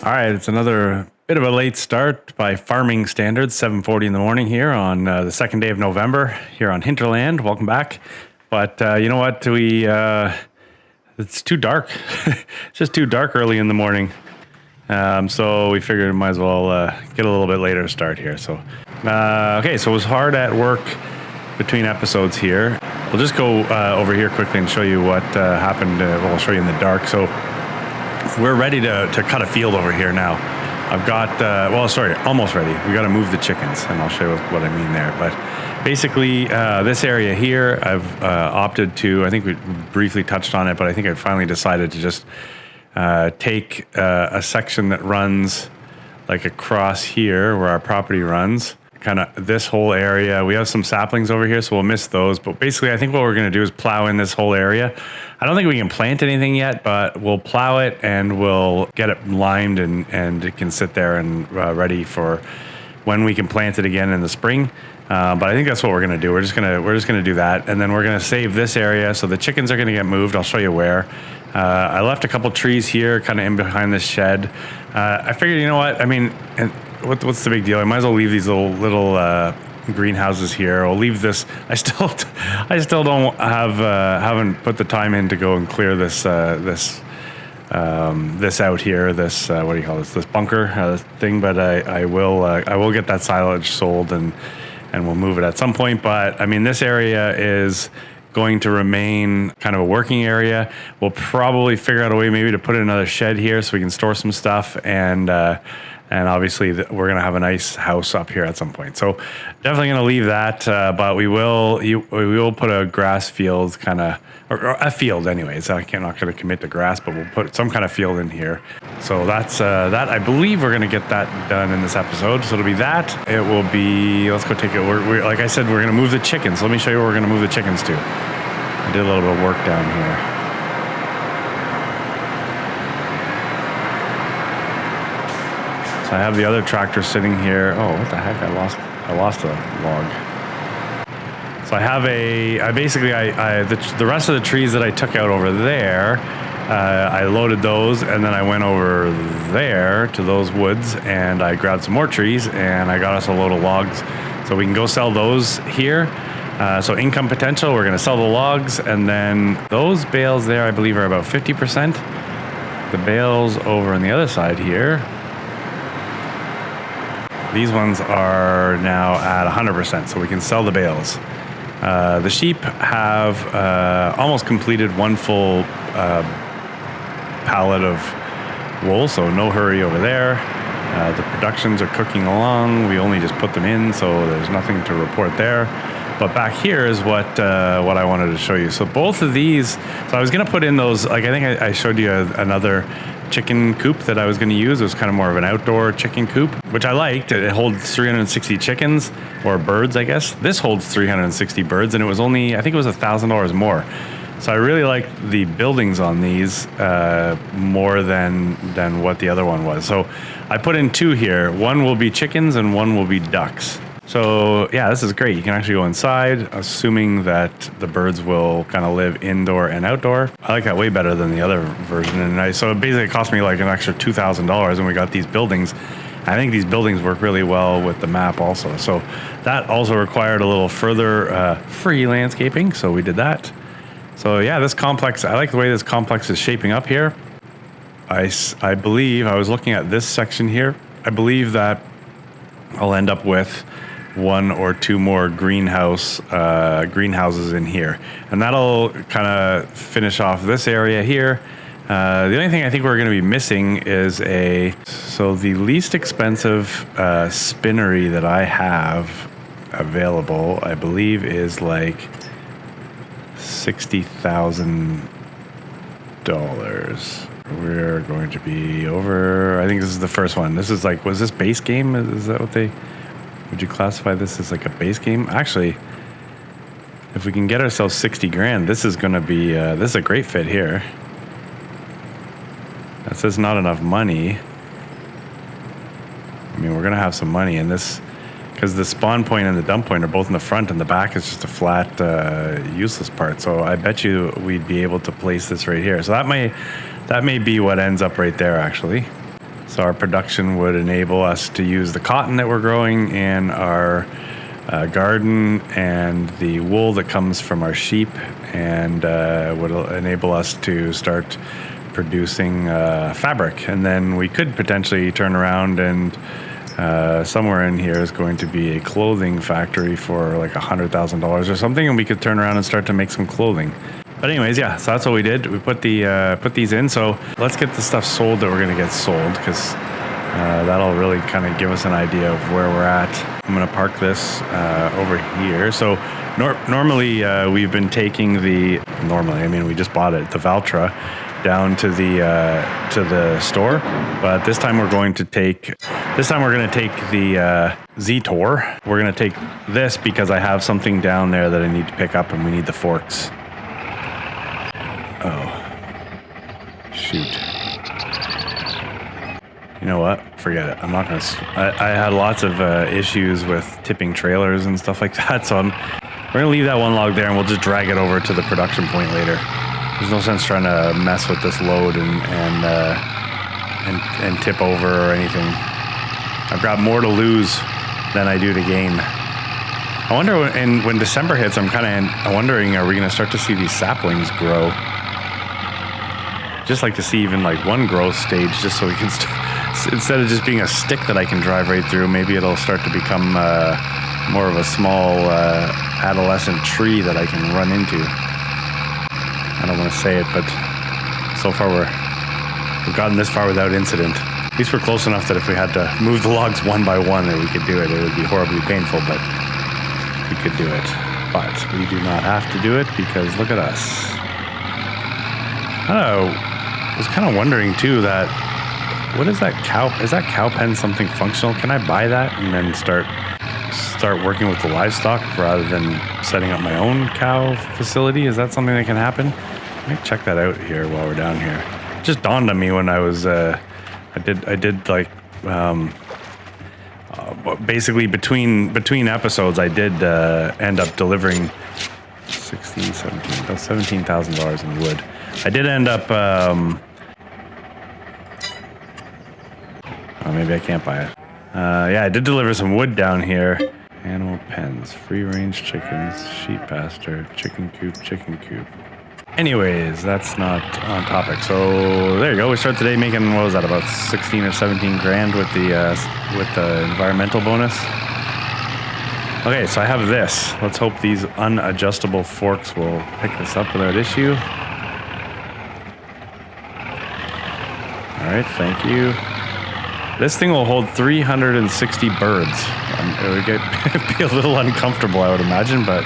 All right, it's another bit of a late start by farming standards, 7:40 in the morning here on the second day of November here on Hinterland. Welcome back. But you know what? It's too dark. It's just too dark early in the morning. So we figured we might as well get a little bit later start here. So, okay, so it was hard at work between episodes here. We'll just go over here quickly and show you what happened. I'll show you in the dark. So we're ready to cut a field over here now. I've got, almost ready. We got to move the chickens, and I'll show you what I mean there. But basically, this area here, I've opted to, I think we briefly touched on it, but I think I finally decided to just take a section that runs like across here where our property runs. Kind of this whole area. We have some saplings over here, so we'll miss those. But basically, I think what we're going to do is plow in this whole area. I don't think we can plant anything yet, but we'll plow it and we'll get it limed and it can sit there and ready for when we can plant it again in the spring. But I think that's what we're going to do. We're just going to do that, and then we're going to save this area. So the chickens are going to get moved. I'll show you where. I left a couple trees here, kind of in behind this shed. I figured, you know what? I mean, and what's the big deal? I might as well leave these little greenhouses here. I'll leave this. I still don't haven't put the time in to go and clear this this out here. This what do you call this? This bunker thing. But I will get that silage sold and we'll move it at some point. But I mean, this area is going to remain kind of a working area. We'll probably figure out a way maybe to put in another shed here so we can store some stuff, and obviously we're going to have a nice house up here at some point. So definitely going to leave that, but we will put a grass field or a field anyways. I'm not going to commit to grass, but we'll put some kind of field in here. So that's that. I believe we're going to get that done in this episode. So it'll be that. It will be, let's go take it. We're like I said, we're going to move the chickens. Let me show you where we're going to move the chickens to. I did a little bit of work down here. So I have the other tractor sitting here. Oh, what the heck? I lost a log. So I have the rest of the trees that I took out over there, I loaded those, and then I went over there to those woods and I grabbed some more trees and I got us a load of logs so we can go sell those here. So income potential, we're gonna sell the logs, and then those bales there I believe are about 50%. The bales over on the other side here, these ones are now at 100%, so we can sell the bales. The sheep have almost completed one full pallet of wool, so no hurry over there. The productions are cooking along. We only just put them in, so there's nothing to report there. But back here is what I wanted to show you. So both of these, so I was going to put in those, like I think I showed you another chicken coop that I was going to use. It was kind of more of an outdoor chicken coop, which I liked. It holds 360 chickens, or birds, I guess. This holds 360 birds, and it was only, I think it was $1,000 more. So I really like the buildings on these more than what the other one was. So I put in two here. One will be chickens and one will be ducks. So yeah, this is great. You can actually go inside, assuming that the birds will kind of live indoor and outdoor. I like that way better than the other version. And so it basically cost me like an extra $2,000, and we got these buildings. I think these buildings work really well with the map also. So that also required a little further free landscaping. So we did that. So yeah, this complex, I like the way this complex is shaping up here. I believe, I was looking at this section here, I believe that I'll end up with one or two more greenhouses in here, and that'll kind of finish off this area here. The only thing I think we're going to be missing is so the least expensive spinnery that I have available, I believe, is like $60,000. We're going to be over, I think this is the first one. This is like, was this base game? Is that what would you classify this as like a base game? Actually, if we can get ourselves 60 grand, this is going to be, this is a great fit here. That says not enough money. I mean, we're going to have some money in this, because the spawn point and the dump point are both in the front, and the back is just a flat, useless part. So I bet you we'd be able to place this right here. So that may be what ends up right there, actually. So our production would enable us to use the cotton that we're growing in our garden and the wool that comes from our sheep, and would enable us to start producing fabric. And then we could potentially turn around and somewhere in here is going to be a clothing factory for like $100,000 or something, and we could turn around and start to make some clothing. But anyways, yeah, so that's what we did. We put these in. So let's get the stuff sold that we're going to get sold, because that'll really kind of give us an idea of where we're at. I'm going to park this over here. So normally we've been taking we just bought it, the Valtra, down to the store. But this time we're going to take the Z-Tor. We're going to take this because I have something down there that I need to pick up, and we need the forks. Oh, shoot. You know what? Forget it. I'm not going to... I had lots of issues with tipping trailers and stuff like that, so we're going to leave that one log there, and we'll just drag it over to the production point later. There's no sense trying to mess with this load and tip over or anything. I've got more to lose than I do to gain. I wonder when December hits, I'm wondering, are we going to start to see these saplings grow? Just like to see even like one growth stage, just so we can instead of just being a stick that I can drive right through, maybe it'll start to become more of a small adolescent tree that I can run into. I don't want to say it, but so far we've gotten this far without incident. At least we're close enough that if we had to move the logs one by one, that we could do it. It would be horribly painful, but we could do it. But we do not have to do it, because look at us. I was kind of wondering too that, what is that cow? Is that cow pen something functional? Can I buy that and then start working with the livestock rather than setting up my own cow facility? Is that something that can happen? Let me check that out here while we're down here. It just dawned on me when I was I did like basically between episodes, I did end up delivering $17,000 in wood. I did end up maybe I can't buy it. Yeah, I did deliver some wood down here. Animal pens, free-range chickens, sheep pasture, chicken coop. Anyways, that's not on topic. So there you go. We started today making, what was that, about 16 or 17 grand with the environmental bonus. Okay, so I have this. Let's hope these unadjustable forks will pick this up without issue. All right, thank you. This thing will hold 360 birds. It would be a little uncomfortable, I would imagine, but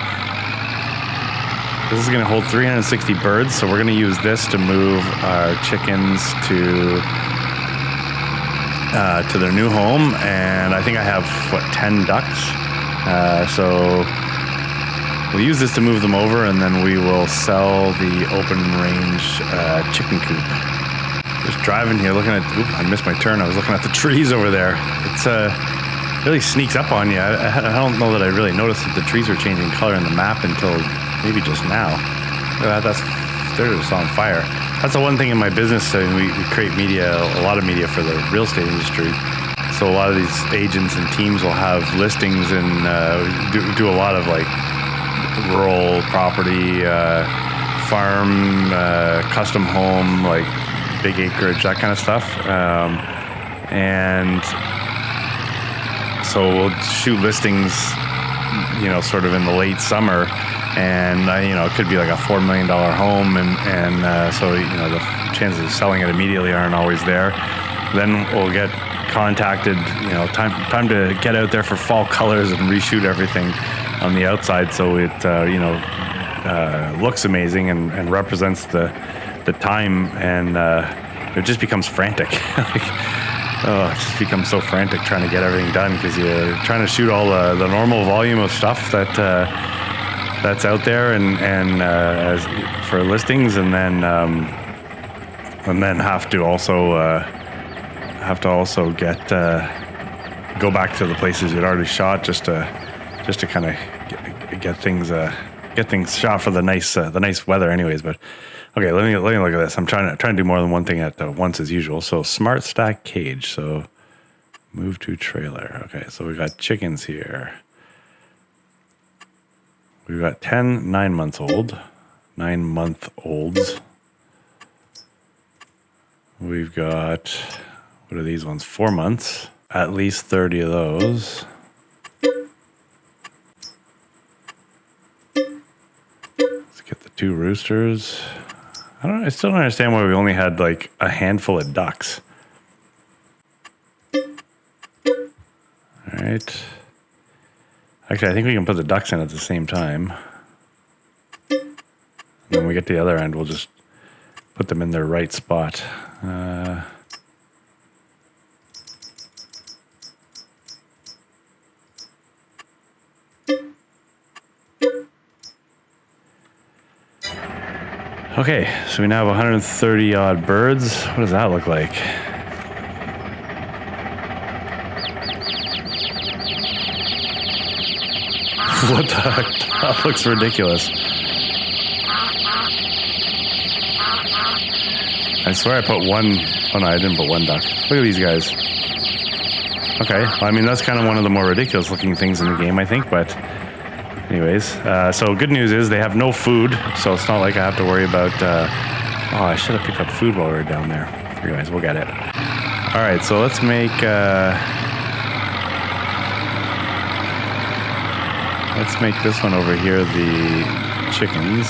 this is going to hold 360 birds, so we're going to use this to move our chickens to their new home. And I think I have, 10 ducks? So we'll use this to move them over, and then we will sell the open range chicken coop. Just driving here, looking at... Oop, I missed my turn. I was looking at the trees over there. It's really sneaks up on you. I don't know that I really noticed that the trees were changing color in the map until maybe just now. They're just on fire. That's the one thing in my business. We create media, a lot of media for the real estate industry. So a lot of these agents and teams will have listings and do a lot of like rural property, farm, custom home, like big acreage, that kind of stuff. And so we'll shoot listings, sort of in the late summer, and it could be like a $4 million home, and so the chances of selling it immediately aren't always there. Then we'll get contacted, time to get out there for fall colors and reshoot everything on the outside, so it looks amazing and represents the time, and it just becomes frantic. It just becomes so frantic trying to get everything done, because you're trying to shoot all the normal volume of stuff that's out there and as for listings, and then have to also get go back to the places you'd already shot just to kind of get things shot for the nice weather anyways. But Okay, let me look at this. I'm trying to do more than one thing at once as usual. So smart stack cage. So move to trailer. Okay, so we got chickens here. We've got 10 9-month-olds. We've got, what are these ones? 4 months. At least 30 of those. Let's get the 2 roosters. I still don't understand why we only had like a handful of ducks. All right. Actually, I think we can put the ducks in at the same time. And when we get to the other end, we'll just put them in their right spot. Okay, so we now have 130 odd birds. What does that look like? What the heck? That looks ridiculous. I swear I put one. Oh no, I didn't put one duck. Look at these guys. Okay, well, I mean, that's kind of one of the more ridiculous looking things in the game, I think, but anyways, so good news is they have no food, so it's not like I have to worry about, oh, I should have picked up food while we were down there. Anyways, we'll get it. All right, so let's make this one over here the chickens.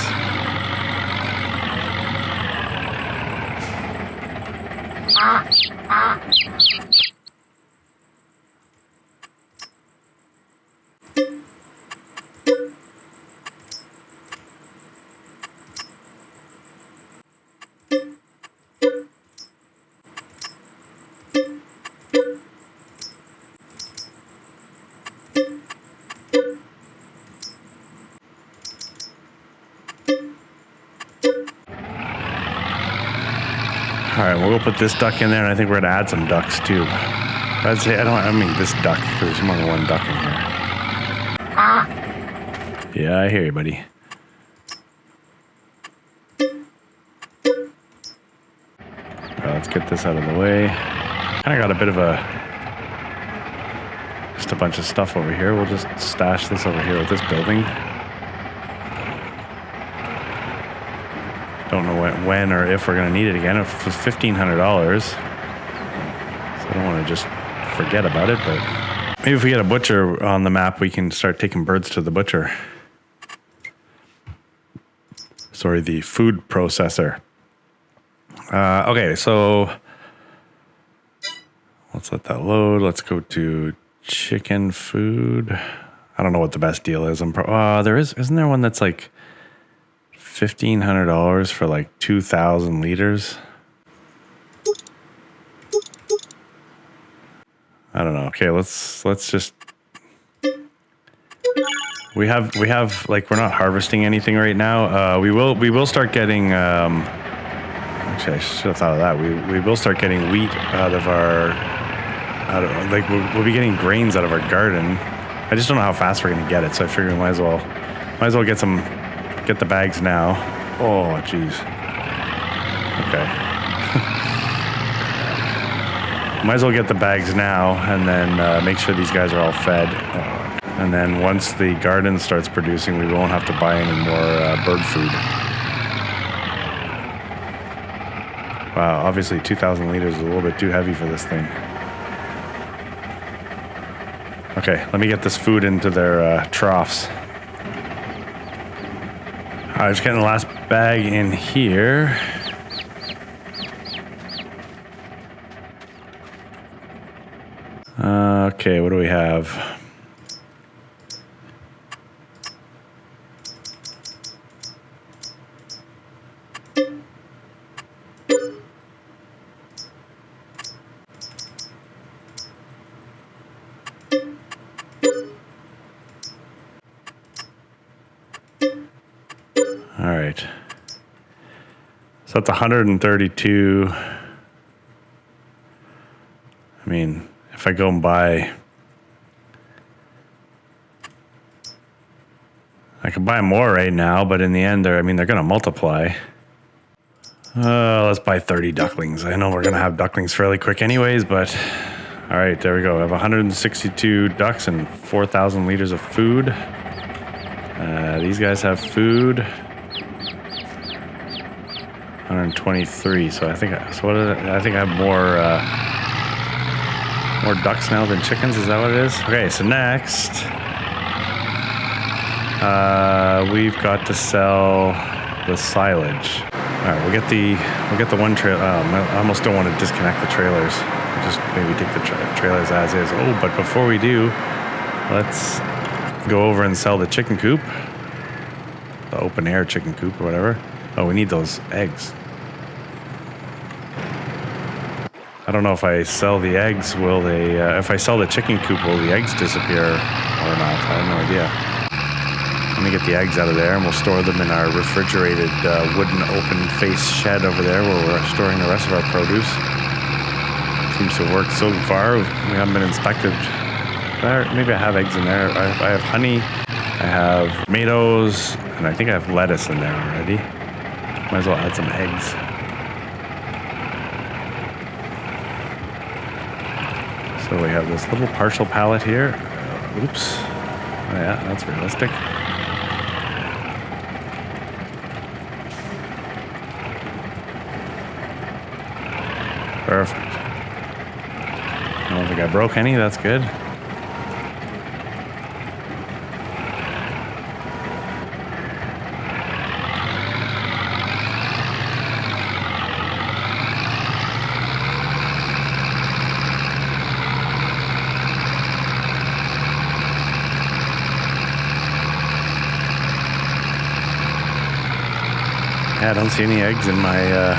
All right, we'll go put this duck in there, and I think we're gonna add some ducks too. I'd say I mean this duck, because there's more than one duck in here. Yeah, I hear you, buddy. All right, let's get this out of the way. Kind of got a bit of just a bunch of stuff over here. We'll just stash this over here with this building. Don't know when or if we're going to need it again. It was $1,500, so I don't want to just forget about it, but maybe if we get a butcher on the map, we can start taking birds to the butcher. Sorry, the food processor. Okay, so let's let that load. Let's go to chicken food. I don't know what the best deal is. Isn't there one that's like $1,500 for like 2,000 liters? I don't know. Okay, let's just. We have like, we're not harvesting anything right now. We will start getting. Actually, I should have thought of that. We will start getting wheat out of like we'll be getting grains out of our garden. I just don't know how fast we're gonna get it, so I figure we might as well get the bags now. Oh, jeez. Okay. Might as well get the bags now, and then make sure these guys are all fed. And then once the garden starts producing, we won't have to buy any more bird food. Wow, obviously 2,000 liters is a little bit too heavy for this thing. Okay, let me get this food into their troughs. All right, just getting the last bag in here. Okay, what do we have? All right. So that's 132. I mean, if I go and buy, I could buy more right now, but in the end, they're going to multiply. Let's buy 30 ducklings. I know we're going to have ducklings fairly quick anyways, but all right, there we go. I have 162 ducks and 4,000 liters of food. These guys have food. 123. So I think I have more ducks now than chickens. Is that what it is? Okay, so next we've got to sell the silage. All right, we'll get the one trailer. I almost don't want to disconnect the trailers. Just maybe take the trailers as is. Oh, but before we do, let's go over and sell the chicken coop, the open air chicken coop or whatever. Oh, we need those eggs. I don't know if I sell the eggs, will they? If I sell the chicken coop, will the eggs disappear or not? I have no idea. Let me get the eggs out of there, and we'll store them in our refrigerated wooden open face shed over there where we're storing the rest of our produce. Seems to have worked so far. We haven't been inspected. Maybe I have eggs in there. I have honey, I have tomatoes, and I think I have lettuce in there already. Might as well add some eggs. So we have this little partial pallet here. Oops. Oh yeah, that's realistic. Perfect. I don't think I broke any. That's good. Yeah, I don't see any eggs in my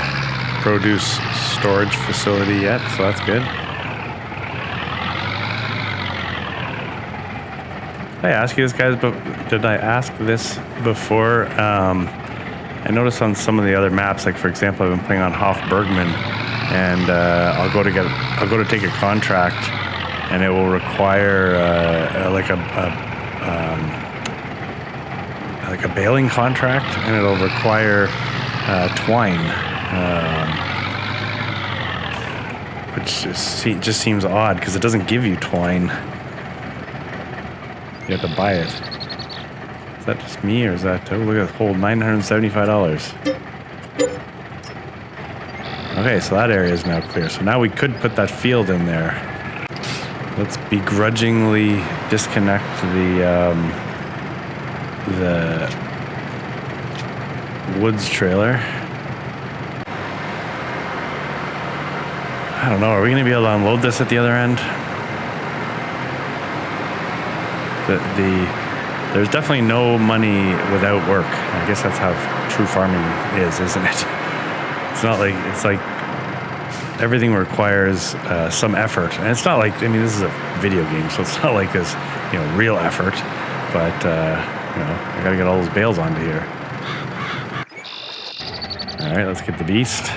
produce storage facility yet, so that's good. Did I ask you this, guys? But did I ask this before? I noticed on some of the other maps, like for example, I've been playing on Hof Bergman, and I'll go to take a contract, and it will require like a baling contract, and it'll require twine, which just seems odd because it doesn't give you twine. You have to buy it. Is that just me, or is that... Oh, look at this whole $975. Okay, so that area is now clear. So now we could put that field in there. Let's begrudgingly disconnect the woods trailer. I don't know. Are we going to be able to unload this at the other end? There's definitely no money without work. I guess that's how true farming is, isn't it? It's like everything requires some effort, and it's not like, I mean, this is a video game, so it's not like this, real effort. But I gotta get all those bales onto here. All right, let's get the beast.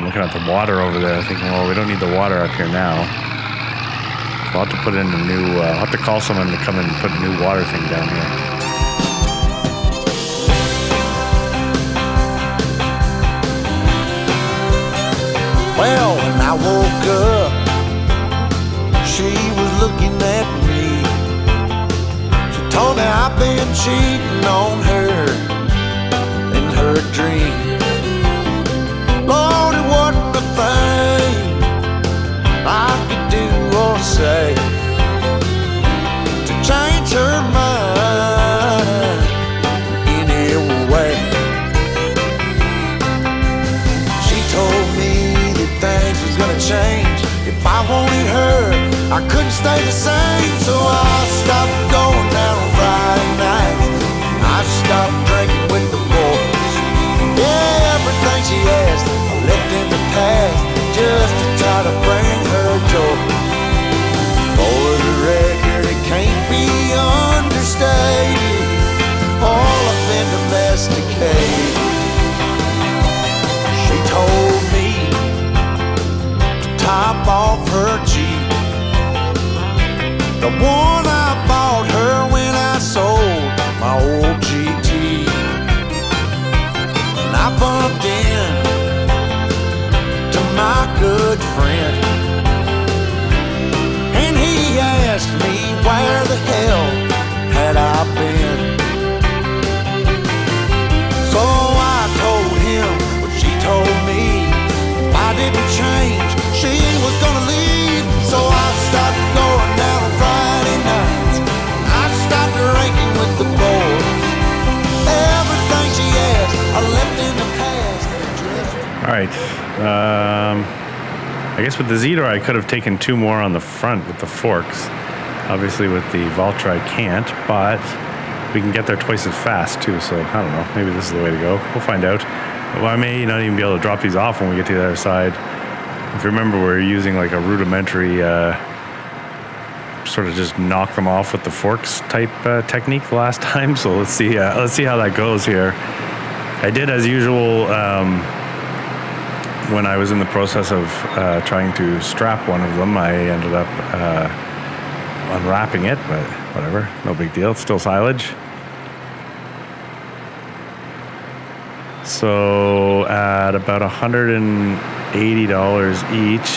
Looking at the water over there, thinking, well, we don't need the water up here now. So I'll have to put in a new, I'll have to call someone to come and put a new water thing down here. Well, when I woke up, she was looking at me. She told me I've been cheating on her in her dream. Lord, it wasn't a thing I could do or say to change her mind in any way. She told me that things was gonna change. If I wanted her, I couldn't stay the same. So I stopped going out on Friday nights. I stopped drinking with the boys. Yeah, everything she asked I left in the past, just to try to bring her joy. For the record, it can't be understated, all I've been domesticated. She told me to top off her Jeep, the one I bought her when I sold my old GT. didn't change. She was gonna leave, so I stopped going down on Friday nights. I stopped drinking with the boys. Everything she asked, I left in the past. All right. I guess with the Zetor, I could have taken 2 more on the front with the forks. Obviously, with the Valtra, I can't, but we can get there twice as fast, too. So, I don't know. Maybe this is the way to go. We'll find out. Well, I may not even be able to drop these off when we get to the other side. If you remember, we're using like a rudimentary sort of just knock them off with the forks type technique the last time. So let's see how that goes here. I did, as usual, when I was in the process of trying to strap one of them, I ended up unwrapping it, but whatever, no big deal. It's still silage. So at about $180 each,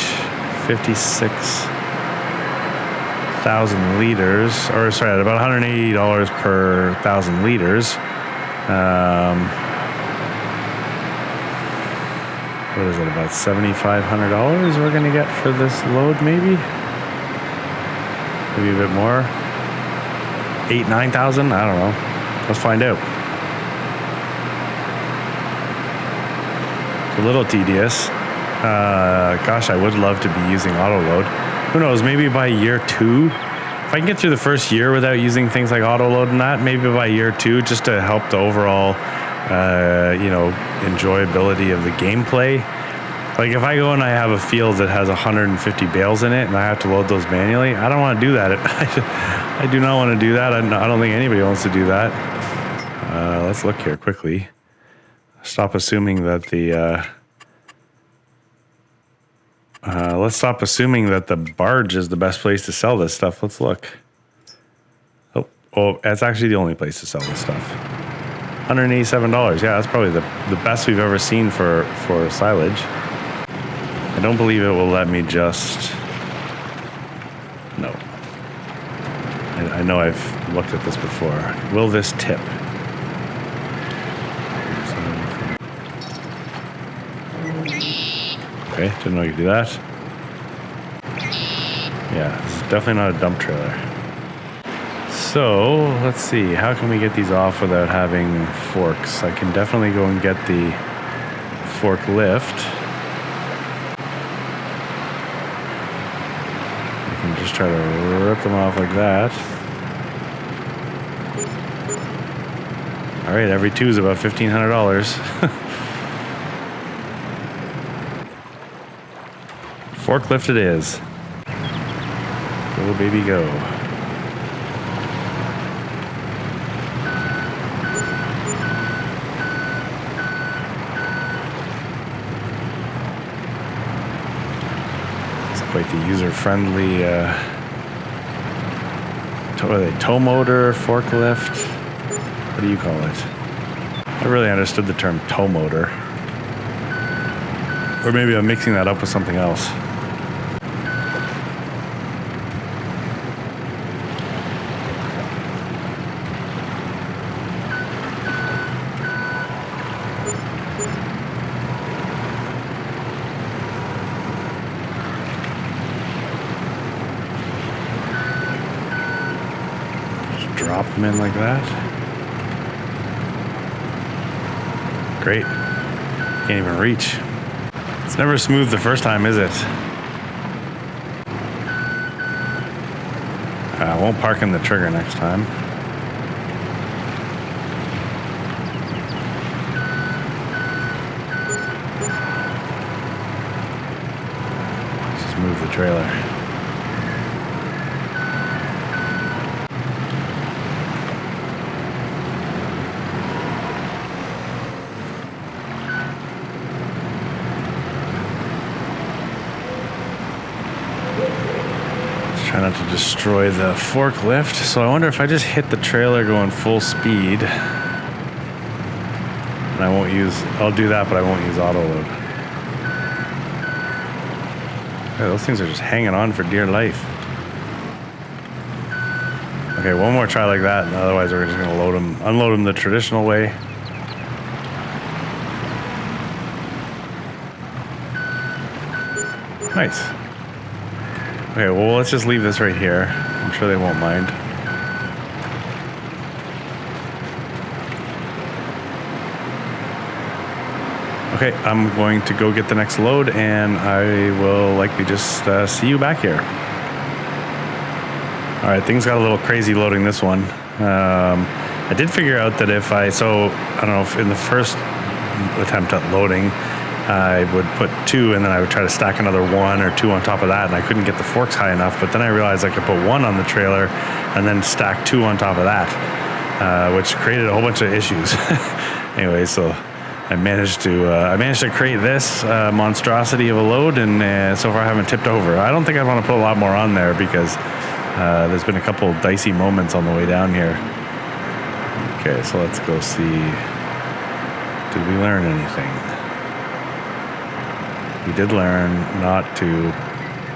56,000 liters, or sorry, at about $180 per 1,000 liters. What is it, about $7,500 we're going to get for this load, maybe? Maybe a bit more? 9,000? I don't know. Let's find out. A little tedious. Gosh, I would love to be using auto load. Who knows, maybe by year 2, if I can get through the first year without using things like auto load and that, maybe by year 2, just to help the overall, enjoyability of the gameplay. Like if I go and I have a field that has 150 bales in it and I have to load those manually, I don't want to do that. I do not want to do that. I don't think anybody wants to do that. Let's look here quickly. Stop assuming that let's stop assuming that the barge is the best place to sell this stuff. Let's look. Oh, that's actually the only place to sell this stuff. $187. Yeah, that's probably the best we've ever seen for silage. I don't believe it will let me just... No. I know I've looked at this before. Will this tip? Okay, didn't know you could do that. Yeah, this is definitely not a dump trailer. So, let's see. How can we get these off without having forks? I can definitely go and get the forklift. I can just try to rip them off like that. All right, every 2 is about $1,500. Forklift it is. Go, baby, go. It's quite the user-friendly tow motor, forklift. What do you call it? I really understood the term tow motor. Or maybe I'm mixing that up with something else. Drop them in like that. Great. Can't even reach. It's never smooth the first time, is it? I won't park in the trigger next time. Just move the trailer. Try not to destroy the forklift. So I wonder if I just hit the trailer going full speed. And I'll do that, but I won't use auto load. Yeah, those things are just hanging on for dear life. Okay, one more try like that, and otherwise we're just gonna unload them the traditional way. Nice. Okay, well, let's just leave this right here. I'm sure they won't mind. Okay, I'm going to go get the next load, and I will likely just see you back here. All right, things got a little crazy loading this one. I did figure out that if I don't know if in the first attempt at loading, I would put 2 and then I would try to stack another 1 or 2 on top of that, and I couldn't get the forks high enough, but then I realized I could put 1 on the trailer and then stack 2 on top of that, which created a whole bunch of issues. Anyway, so I managed to create this monstrosity of a load, and so far I haven't tipped over. I don't think I'd want to put a lot more on there because there's been a couple dicey moments on the way down here. Okay, so let's go see. Did we learn anything? We did learn not to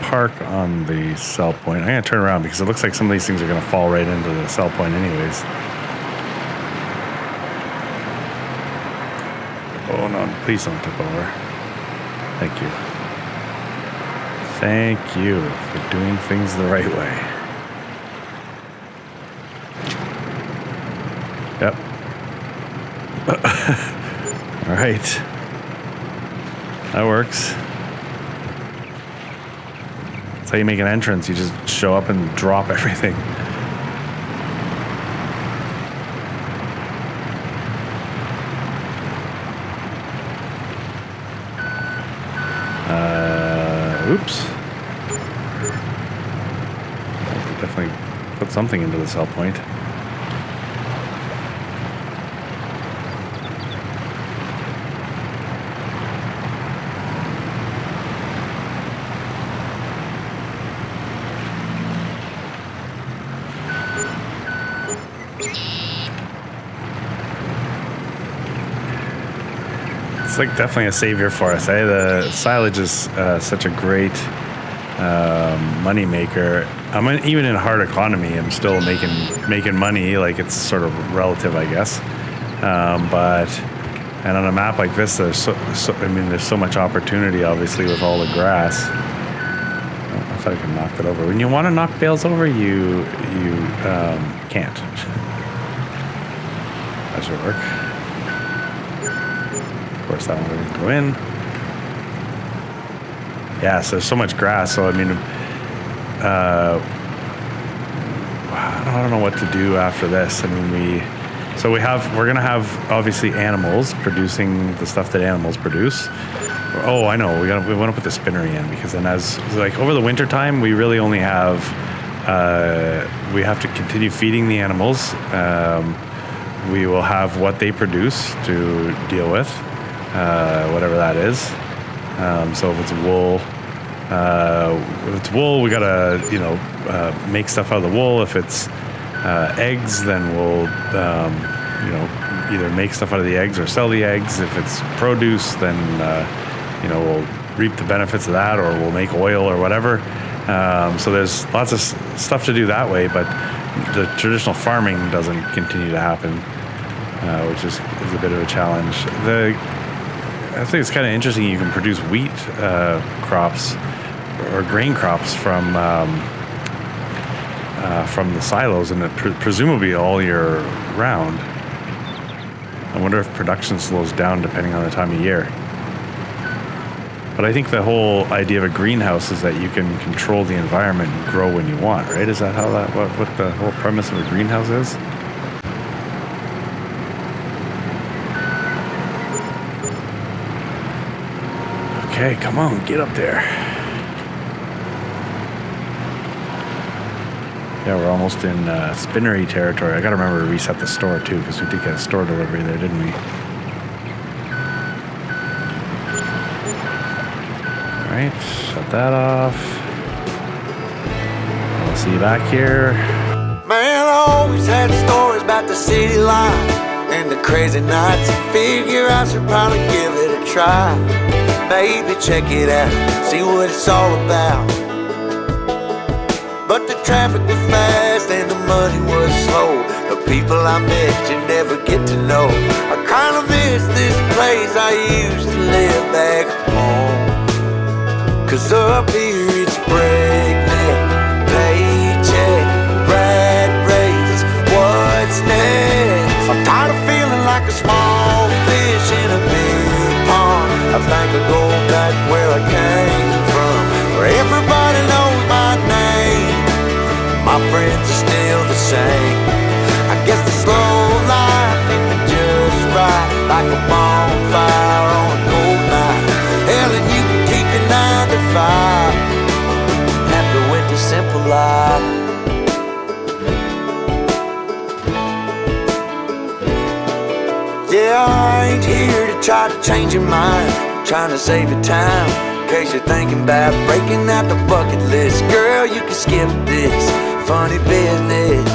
park on the sell point. I'm going to turn around because it looks like some of these things are going to fall right into the sell point anyways. Oh no, please don't tip over. Thank you. Thank you for doing things the right way. Yep. All right. That works. That's how you make an entrance. You just show up and drop everything. Oops. Definitely put something into the sell point. It's like definitely a savior for us. The silage is such a great money maker. Even in hard economy, I'm still making money. Like, it's sort of relative, I guess. And on a map like this, there's there's so much opportunity, obviously, with all the grass. Oh, I thought I could knock it over. When you want to knock bales over, you can't. That should work. Of course, that one didn't go in. Yeah, so there's so much grass. So I mean, I don't know what to do after this. I mean, we're gonna have obviously animals producing the stuff that animals produce. Oh, I know. We want to put the spinnery in because then over the winter time, we really only have we have to continue feeding the animals. We will have what they produce to deal with. Whatever that is. So if it's wool, we gotta make stuff out of the wool. If it's eggs, then we'll either make stuff out of the eggs or sell the eggs. If it's produce, then we'll reap the benefits of that, or we'll make oil or whatever. So there's lots of stuff to do that way, but the traditional farming doesn't continue to happen, which is a bit of a challenge. I think it's kind of interesting. You can produce wheat crops or grain crops from the silos, and presumably all year round. I wonder if production slows down depending on the time of year. But I think the whole idea of a greenhouse is that you can control the environment and grow when you want, right? Is that how what the whole premise of a greenhouse is? Okay, come on, get up there. Yeah, we're almost in spinnery territory. I gotta remember to reset the store too, because we did get a store delivery there, didn't we? All right, shut that off. I'll see you back here. Man, I always had stories about the city life and the crazy nights. Figure I should probably give it a try. Maybe check it out, see what it's all about. But the traffic was fast and the money was slow. The people I met you never get to know. I kinda miss this place I used to live back home. 'Cause up here it's breakneck, paycheck, rat race, what's next? I'm tired of feeling like a small fish in a big pond. I think I'll go back where I came from, where everybody knows my name. My friends are still the same. I guess the slow life hit me just right, like a bonfire on a cold night. Hell, and you can keep your 9 to 5, happy with the simple life. Yeah, I ain't here to try to change your mind, trying to save your time, in case you're thinking about breaking out the bucket list. Girl, you can skip this funny business,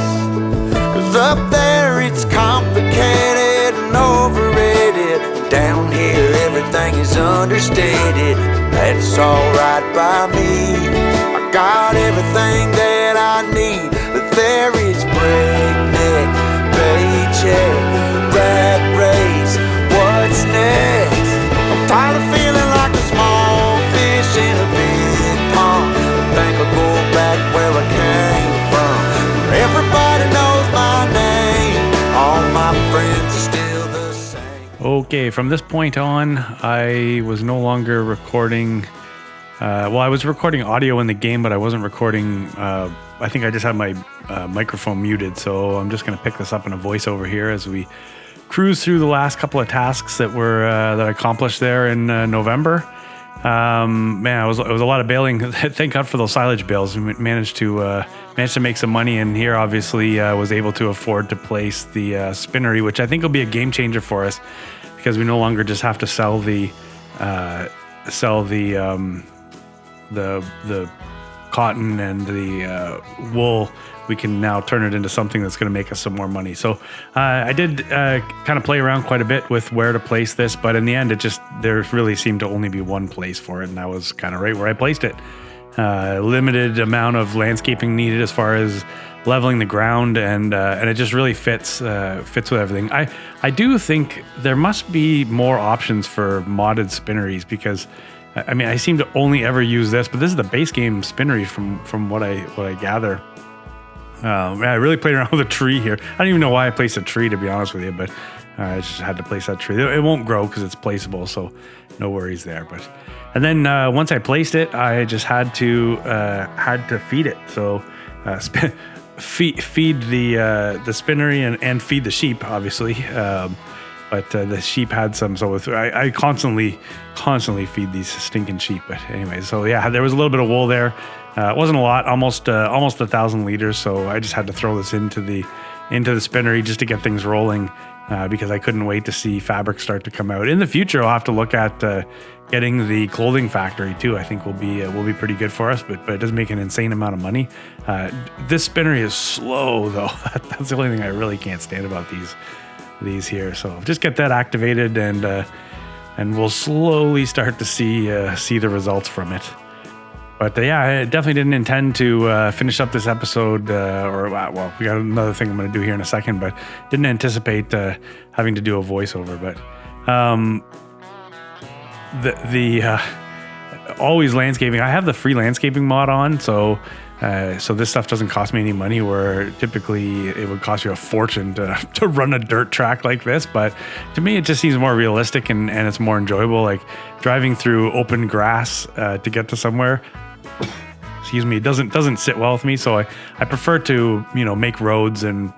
'cause up there it's complicated and overrated. Down here everything is understated. That's alright by me. I got everything that I need, but there is breakneck, paycheck, rat race, what's next? I'm tired of feeling like a small fish in a big pond. I think I'll go back where I came from, where everybody knows my name. All my friends are still the same. Okay, from this point on, I was no longer recording. I was recording audio in the game, but I wasn't recording. I think I just had my microphone muted, so I'm just going to pick this up in a voiceover here as we cruise through the last couple of tasks that I accomplished there in November. Man, it was a lot of bailing. Thank God for those silage bales. We managed to make some money, and here obviously was able to afford to place the spinnery, which I think will be a game changer for us, because we no longer just have to sell the cotton and the wool. We can now turn it into something that's going to make us some more money. So I did kind of play around quite a bit with where to place this, but in the end, there really seemed to only be one place for it, and that was kind of right where I placed it. Limited amount of landscaping needed as far as leveling the ground, and it just really fits with everything. I do think there must be more options for modded spinneries, because I mean, I seem to only ever use this, but this is the base game spinnery from what I gather. I really played around with a tree here. I don't even know why I placed a tree, to be honest with you, but I just had to place that tree. It won't grow because it's placeable, so no worries there. And then once I placed it, I just had to feed it. So feed the spinnery and feed the sheep, obviously. But the sheep had some, so I constantly feed these stinking sheep. But anyway, so yeah, there was a little bit of wool there. It wasn't a lot, almost 1,000 liters. So I just had to throw this into the spinnery just to get things rolling, because I couldn't wait to see fabric start to come out. In the future, I'll have to look at getting the clothing factory too. I think will be pretty good for us, but it does make an insane amount of money. This spinnery is slow though. That's the only thing I really can't stand about these here. So just get that activated, and we'll slowly start to see the results from it. But yeah, I definitely didn't intend to finish up this episode, we got another thing I'm going to do here in a second, but didn't anticipate having to do a voiceover. But always landscaping. I have the free landscaping mod on, so this stuff doesn't cost me any money, where typically it would cost you a fortune to run a dirt track like this. But to me, it just seems more realistic, and it's more enjoyable. Like driving through open grass to get to somewhere, excuse me, it doesn't sit well with me. So I prefer to, make roads and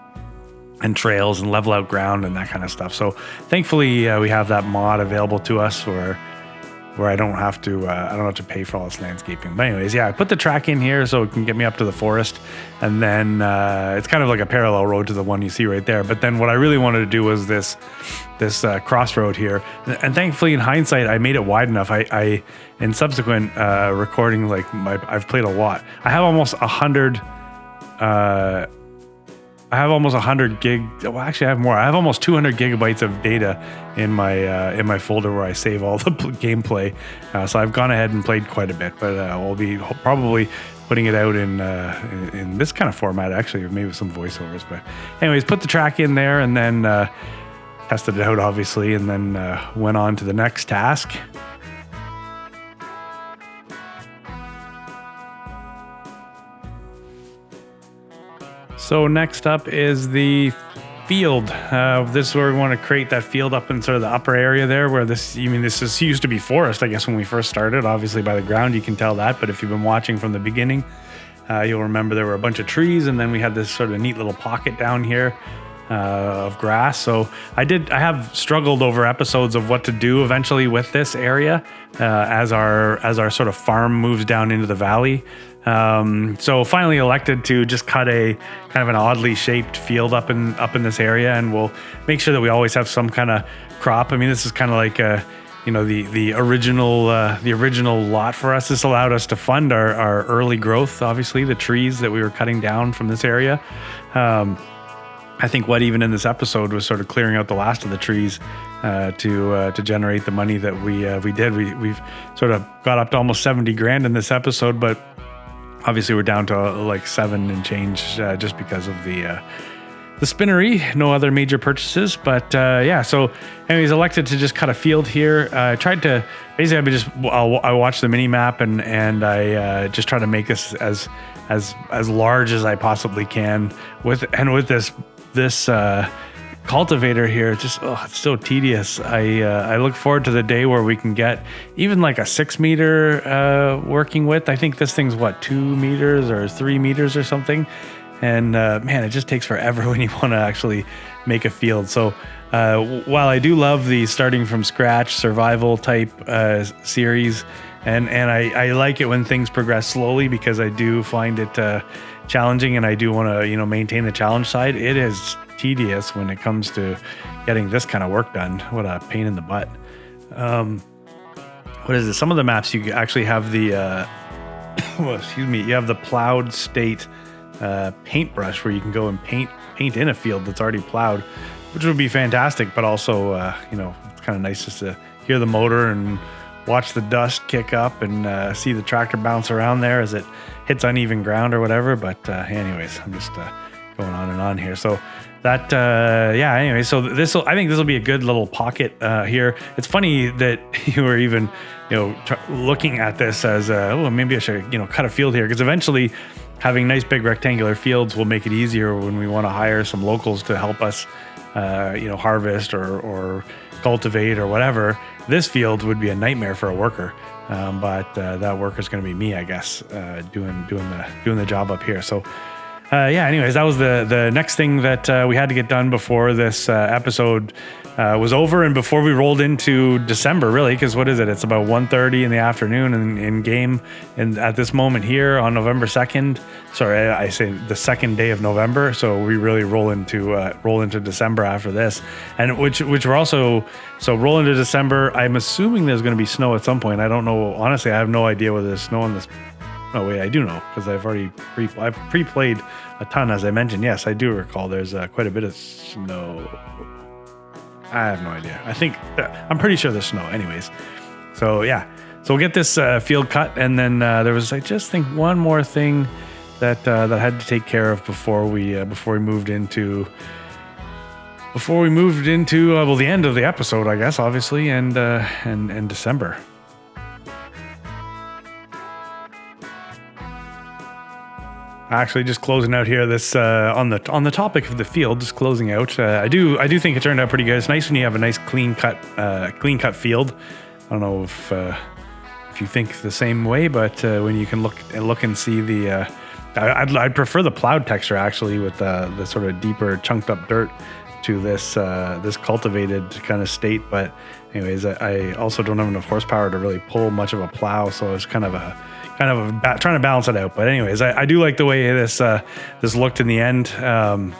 trails and level out ground and that kind of stuff. So thankfully we have that mod available to us where I don't have to pay for all this landscaping. But anyways, yeah, I put the track in here so it can get me up to the forest, and then it's kind of like a parallel road to the one you see right there. But then what I really wanted to do was this crossroad here, and thankfully in hindsight I made it wide enough. I in subsequent recording, I've played a lot. I have almost 100 gig. Well, actually, I have more. I have almost 200 gigabytes of data in my folder where I save all the gameplay. So I've gone ahead and played quite a bit, but we'll be probably putting it out in this kind of format, actually, maybe with some voiceovers. But anyways, put the track in there, and then tested it out, obviously, and then went on to the next task. So next up is the field. This is where we want to create that field up in sort of the upper area there where this used to be forest, I guess, when we first started. Obviously by the ground you can tell that, but if you've been watching from the beginning, you'll remember there were a bunch of trees, and then we had this sort of neat little pocket down here of grass. So I have struggled over episodes of what to do eventually with this area as our sort of farm moves down into the valley. So finally elected to just cut a kind of an oddly shaped field up in this area, and we'll make sure that we always have some kind of crop. I mean, this is kind of like the original lot for us. This allowed us to fund our early growth. Obviously, the trees that we were cutting down from this area. I think what even in this episode was sort of clearing out the last of the trees to generate the money that we did. We've sort of got up to almost 70 grand in this episode, but obviously we're down to like 7 and change just because of the spinnery. No other major purchases, but so anyways, elected to just cut a field here. I tried to basically I watched the mini map and I just try to make this as large as I possibly can with this cultivator here. It's so tedious. I look forward to the day where we can get even like a 6 meter working width. I think this thing's 2 meters or 3 meters or something. And man, it just takes forever when you want to actually make a field. So while I do love the starting from scratch survival type series, and I like it when things progress slowly because I do find it challenging, and I do want to maintain the challenge side. It is tedious when it comes to getting this kind of work done. What a pain in the butt. What is it? Some of the maps you actually have the you have the plowed state paintbrush where you can go and paint in a field that's already plowed, which would be fantastic, but also it's kind of nice just to hear the motor and watch the dust kick up and see the tractor bounce around there as it hits uneven ground or whatever. But anyways, I'm just going on and on here. So that anyway, so I think this will be a good little pocket here. It's funny that you were even looking at this as maybe I should cut a field here, because eventually having nice big rectangular fields will make it easier when we want to hire some locals to help us harvest or cultivate or whatever. This field would be a nightmare for a worker, but that worker's going to be me, I guess, doing the job up here. So anyways, that was the next thing that we had to get done before this episode was over, and before we rolled into December, really, because what is it? It's about 1:30 in the afternoon in game, and at this moment here on November 2nd. Sorry, I say the second day of November. So we really roll into December after this, and which we're also roll into December. I'm assuming there's going to be snow at some point. I don't know. Honestly, I have no idea whether there's snow on this. Oh wait, I do know, because I've already pre-played a ton, as I mentioned. Yes, I do recall there's quite a bit of snow. I have no idea. I'm pretty sure there's snow. Anyways, so yeah, so we'll get this field cut, and then there was, I just think, one more thing that I had to take care of before we moved into the end of the episode, I guess, obviously, and December. Actually, just closing out here, this on the topic of the field, just closing out. I do think it turned out pretty good. It's nice when you have a nice clean cut field. I don't know if you think the same way, but when you can look and see the, I'd prefer the plowed texture actually, with the sort of deeper chunked up dirt to this cultivated kind of state. But anyways, I also don't have enough horsepower to really pull much of a plow, so it's kind of trying to balance it out. But anyways, I do like the way this looked in the end. Here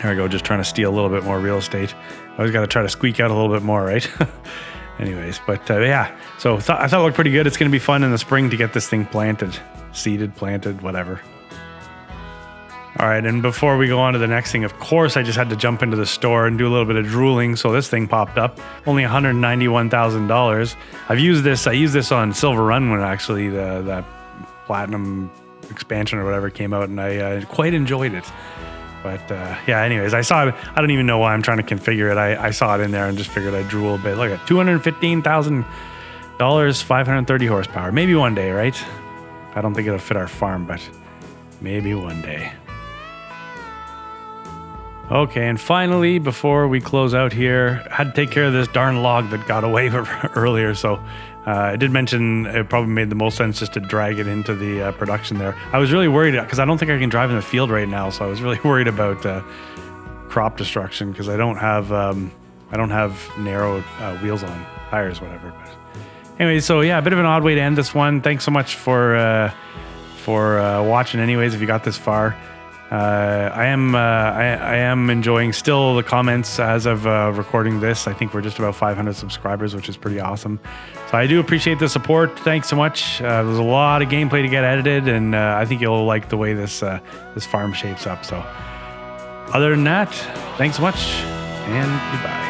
we go, just trying to steal a little bit more real estate. Always got to try to squeak out a little bit more, right? Anyways, but so I thought it looked pretty good. It's going to be fun in the spring to get this thing seeded, planted, whatever. All right, and before we go on to the next thing, of course, I just had to jump into the store and do a little bit of drooling. So this thing popped up, only $191,000. I used this on Silver Run when actually that Platinum expansion or whatever came out, and I quite enjoyed it. But anyways, I saw it. I don't even know why I'm trying to configure it. I saw it in there and just figured I'd drool a bit. Look at $215,000, 530 horsepower. Maybe one day, right? I don't think it'll fit our farm, but maybe one day. Okay, and finally, before we close out here, I had to take care of this darn log that got away earlier. So I did mention it probably made the most sense just to drag it into the production there. I was really worried because I don't think I can drive in the field right now. So I was really worried about crop destruction because I don't have narrow wheels on tires, whatever. But anyway, so yeah, a bit of an odd way to end this one. Thanks so much for watching. Anyways, if you got this far. I am enjoying still the comments as of recording this. I think we're just about 500 subscribers, which is pretty awesome. So I do appreciate the support. Thanks so much. There's a lot of gameplay to get edited, and I think you'll like the way this farm shapes up. So other than that, thanks so much, and goodbye.